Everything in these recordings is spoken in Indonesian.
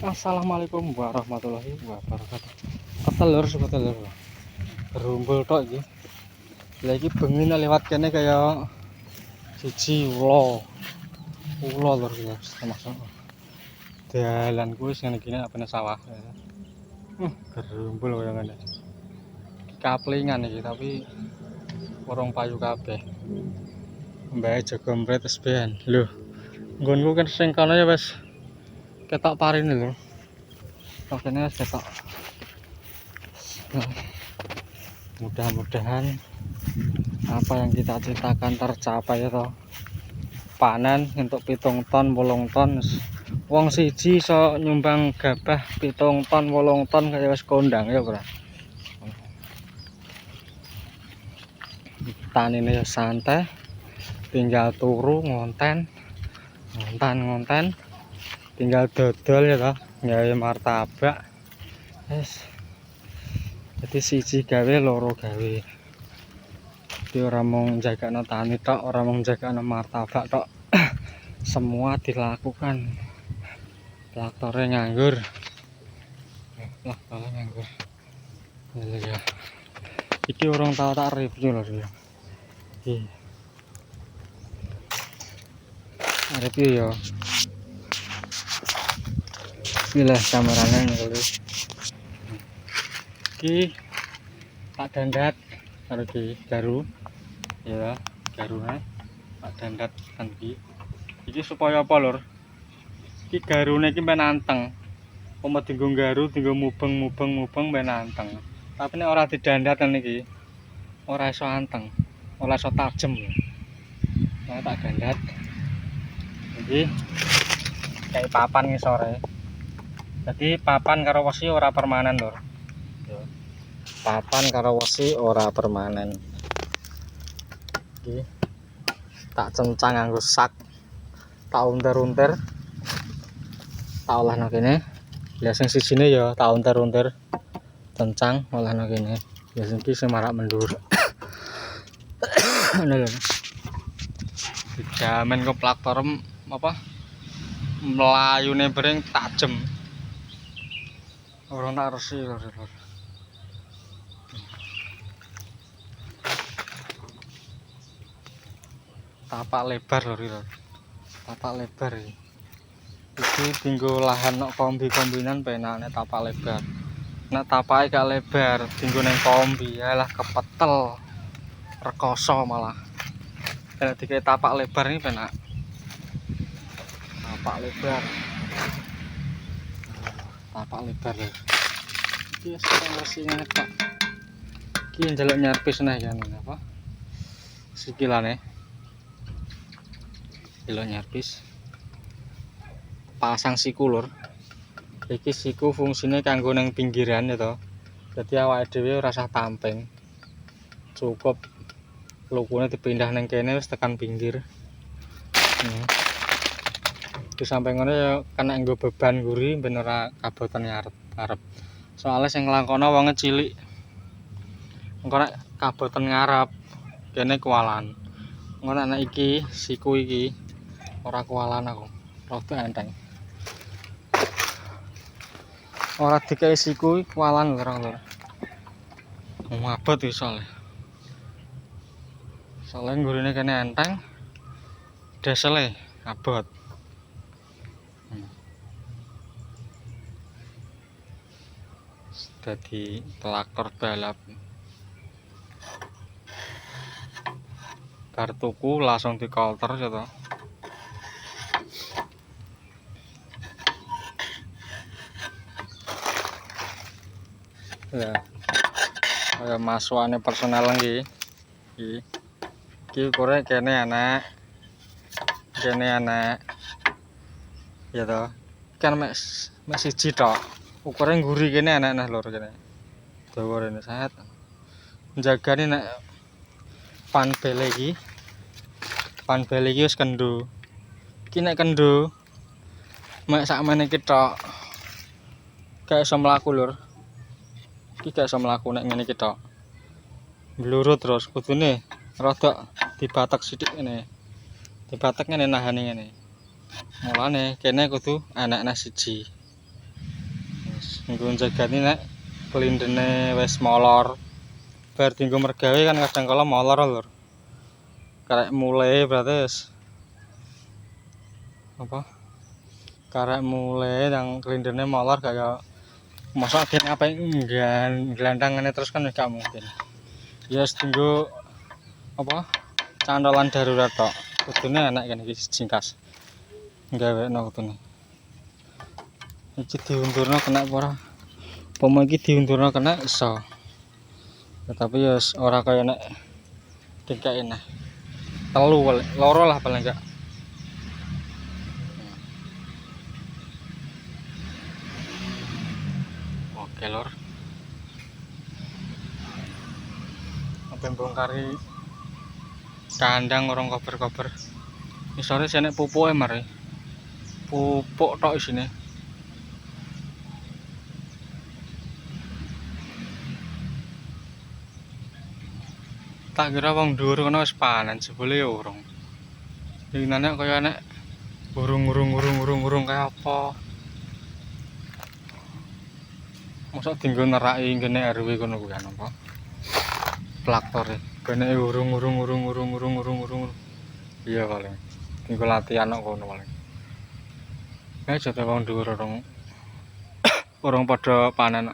Assalamualaikum warahmatullahi wabarakatuh. Petelur suka telur. Gerumbul tok iki. Lah iki bengi nek lewat kene kaya siji ula. Ula lur ya, termasuk. Dalan kuwi sing ngene iki apane sawah. Gerumbul kaya ngene. Kaplingan iki tapi urung payu kabeh. Mbae jaga mret SBN. Lho, nggonku kan sing kono ya wis ketok parine lho. Kok kene wis ketok. Mudah-mudahan apa yang kita citakan tercapai ya toh. Panen untuk 7 ton 8 ton. Wong siji iso nyumbang gabah 7 ton 8 ton kaya wis kondang ya, Bro. Tanine ya santai. Tinggal turu ngonten. Tinggal dodol ya toh, gawe martabak. Wis. Jadi siji gawe loro gawe. Jadi orang mau jagakno tani tok, orang mau jagakno martabak tok. Semua dilakukan. Traktornya nganggur. Ya. Iki orang tahu tak review lho ya. Iki. Review ya. Bismillah kameranya ngene. Iki tak dandat karo di garu. Ya, garune tak dandat kan iki supaya apa lur? Iki garune iki ben anteng. Apa dinggo garu, dinggo mubeng ben anteng. Tapi nek ora didandat niki ora iso anteng, ora iso tajem. Nah, tak dandat. Iki kayak papan ngisore. Jadi papan karo wesi ora permanen lur. Papan karo wesi ora permanen. Iki tak cencang nganggo sak. Tak unter-unter. Tak olahno kene. Lah sing sijine ya tak unter-unter. Cencang olahno kene. Ya sing iki sing marak mendur. Ngono lho. Dijamin kok traktor apa? Mlayune bering tajem. Ora nak resi lho. Tapak lebar lho. Tapak lebar iki. Iki dinggo lahan nok kombi-kombinan penane tapak lebar. Nek tapake gak lebar, dinggo ning kombi, yalah kepetel. Rekoso malah. Nek dikek tapak lebar ini penak. Tapak lebar. Tapak lebar lho. Iki wis ngene Pak. Iki njaluk nyerpis neh kan apa? Sikilane. Njaluk nyerpis. Pasang siku lur. Iki siku fungsine kanggo nang pinggiran ya toh. Dadi awake dhewe ora usah tamping. Cukup lukune dipindah nang kene wis tekan pinggir. Di samping ngono ya kena nggo beban guri ben ora kaboten ngarep. Soale sing nglangkono wonge cilik. Engko nek kaboten ngarep kene kualan. Engko nek iki siku iki ora kualan aku. Rada enteng. Ora dikai siku kualan lur. Ngabot iki soalnya. Soalnya gurine kene enteng. Desele abot. Dadi traktor balap. Bar tuku langsung dikolter ya toh. Ya. Kaya masuane personel iki. Iki ukure kene enek. Ya toh. Kan mek siji tok. Ukure nguri kene enek nah lur kene. Dawa rene set. Njagani nek pan bele iki. Pan bele iki wis kendho. Iki nek kendho mek sakmene iki tok. Gak iso mlaku lur. Iki gak iso mlaku nek ngene iki tok. Blurut terus kudune rada dibatek sithik ngene. Dibatek ngene nahane ngene. Mulane kene kudu enek siji. Nggo njagani nek kelindene wis molor. Bar dienggo mergawe kan kadang kala molor lur. Karek mulai berarti wis apa? Karek mulai yang kelindene molor kaya masa kene apa gelandangane terus kan gak mungkin. Ya wis dienggo apa? Cantolan darurat tok. Kudune enak kene iki jingkas. Gawekno kudune. Iki diundurno kena apa ora? Pomo iki diundurno kena iso. Tetapi ya ora kaya nek dikek enak. Telu loro lah paling enggak. Oke lor. Apa bongkari kandang orang kober-kober. Isore senek pupuke mare. Pupuk tok isine. Tak kira wong dhuwur kono wis panen jebule ya urung. Dinane kaya nek urung kaya apa. Mosok dienggo neraki ngene RW kono kuwi kan apa? Plaktore. Kene urung. Iya paling. Dienggo latihan kok kono paling. Nek jate wong dhuwur urung padha panen.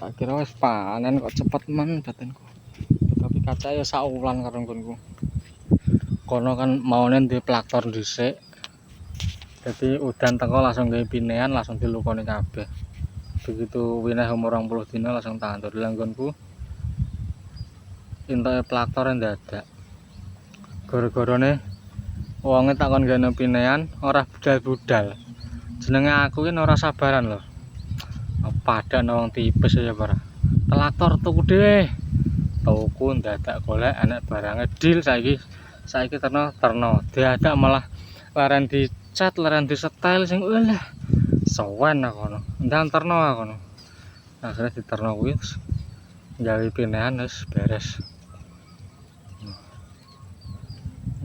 Tak kira wis panen kok cepet men batinku. Tapi kaca ya sak wulan karo nggonku. Kono kan maune ndek plaktor dhisik. Jadi udan teko langsung gawe pinean langsung dilukoni kabeh. Begitu wineh umur 20 dina langsung tandur langgonku. Intoke plaktor ndadak. Gara-garane wonge takon gawe pinean ora budal-budal. Jenenge aku ki ora sabaran lho. Padan wong tipes ya para. Traktor tuku dhewe. Tuku ndadak golek enek barange deal saiki terno. Diadak malah laren dicat, laren disetel sing lah. Sowen aku ngono. Ndan terno aku ngono. Akhire diterno kuwi gawe pinean wis beres.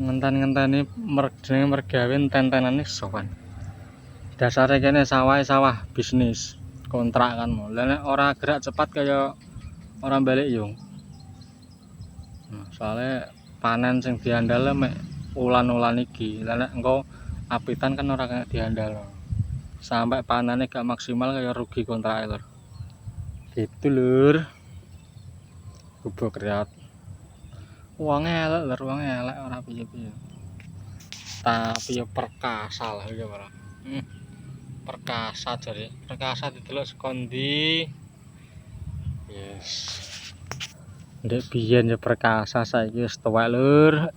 Ngenten-ngenteni mergawe enten-entenane sowen. Dasare kene sawah bisnis. Kontrak kan mau. Lah nek ora gerak cepat kaya ora balik yung. Soalnya panen sing diandal mek ulan-ulan iki. Lah nek engko apitan kan ora kaya diandal. Sampai panane gak maksimal kaya rugi kontrak lur. Gitu lur. Gubuk riat. Wonge elek lur, wonge elek ora piye-piye. Tapi ya perkasa lah iki ora. Perkasa jare perkasa didelok sekondi yes ndek biyen ya perkasa saiki wis tuwek lur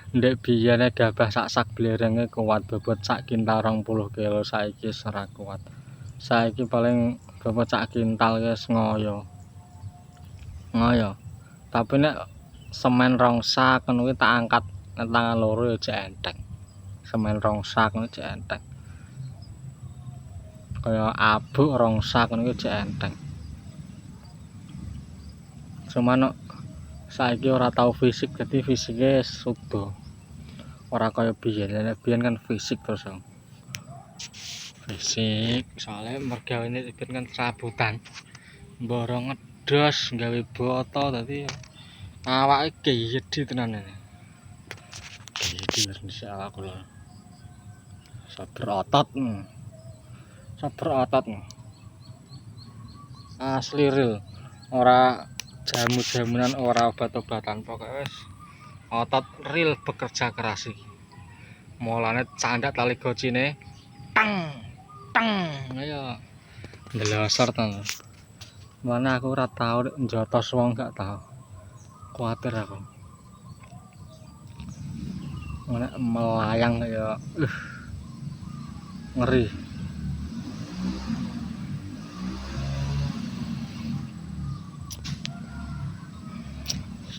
ndek biyen gabah sak blerenge kuat bobot sak kintal 20 kilo saiki wis ora kuat saiki paling bobot sak kintal wis ngoyo tapi nek semen rongsak ngono kuwi tak angkat nang tangan loro ya jek enteng. Semen rongsak ngono jek enteng. Kaya abuk rongsak ngono jek enteng. Cuman saiki ora tau fisik dadi fisike sudo. Ora kaya biyen. Biyen kan fisik terus. Fisik soalnya mergawene biyen kan serabutan. Mboro ngedos gawe boto dadi awake gede tenan ini. Gede insyaallah kula. Sabar otot asli real ora jamu-jamunan ora obat-obatan pokoknya wis otot real bekerja keras iki mulane candak tali gocine tang ayo ndelosor to mana aku ora tau njotos wong gak tau kuwatir aku nek melayang ya ngeri.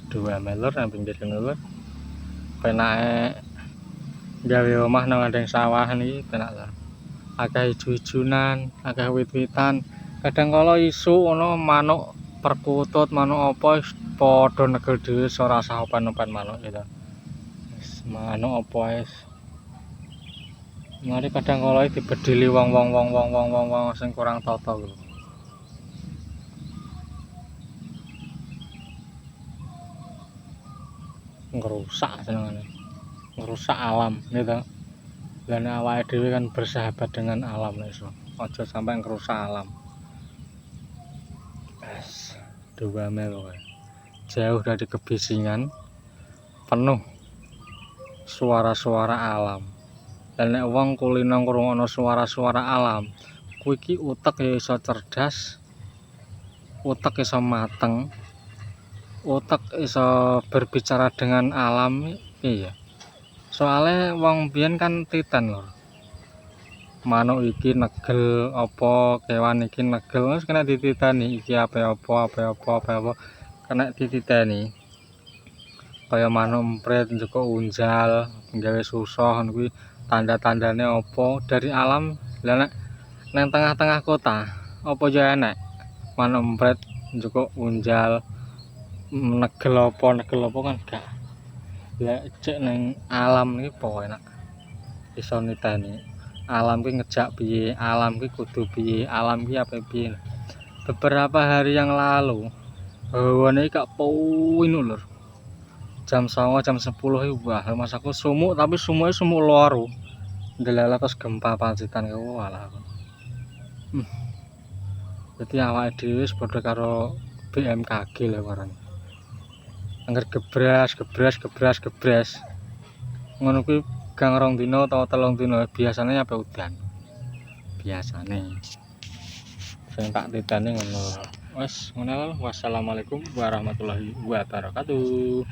Dua melur nang pinggir lur. Penake gawe omah nang ngandeng sawah niki penak lho. Akeh ijo-ijonan, akeh wit-witan. Kadang kala isu ana manuk perkutut, manuk apa padha negel dhewe ora sah opan-opan manuk gitu. Wis manuk apa wis Mari kadang kala dibedili wong sing kurang tata lho. Ngerusak senengane. Ngerusak alam, gitu. Dan awake dhewe kan bersahabat dengan alam iso. Aja sampai ngerusak alam. Yes, 2 Mei pokoknya. Jauh dari kebisingan, penuh suara-suara alam. Dan nek wong kulino ngrungokno suara-suara alam, kuwi iki utek ya iso cerdas, utek iso mateng, utek iso berbicara dengan alam. Iya. Soale wong biyen kan titan lho. Manuk iki negel apa, kewan iki negel, wis kena dititani iki apa kena dititani. Kaya manuk emprit njukuk unjal, gawe susah ngono kuwi tanda-tandane apa dari alam. Lah nek nang tengah-tengah kota apa ya enek manuk emprit njukuk unjal, negel apa kan gak. Lah cek nang alam iki pokoke enak iso niteni alam ki ngejak piye, alam ki kudu piye, alam ki ape piye. Beberapa hari yang lalu hawane gak puin lur. Jam 09.00 jam 10 iki wah mas aku sumuk, tapi sumuke sumuk loro. Ndelala terus gempa pancitan ku walah. Dadi awake dhewe wis padha karo BMKG lho warane. Angger gebras. Ngono kuwi gang 2 dina atau 3 dina biasane apa udan. Biasane. Sing tak titeni ngono. Wes ngono. Wassalamualaikum warahmatullahi wabarakatuh.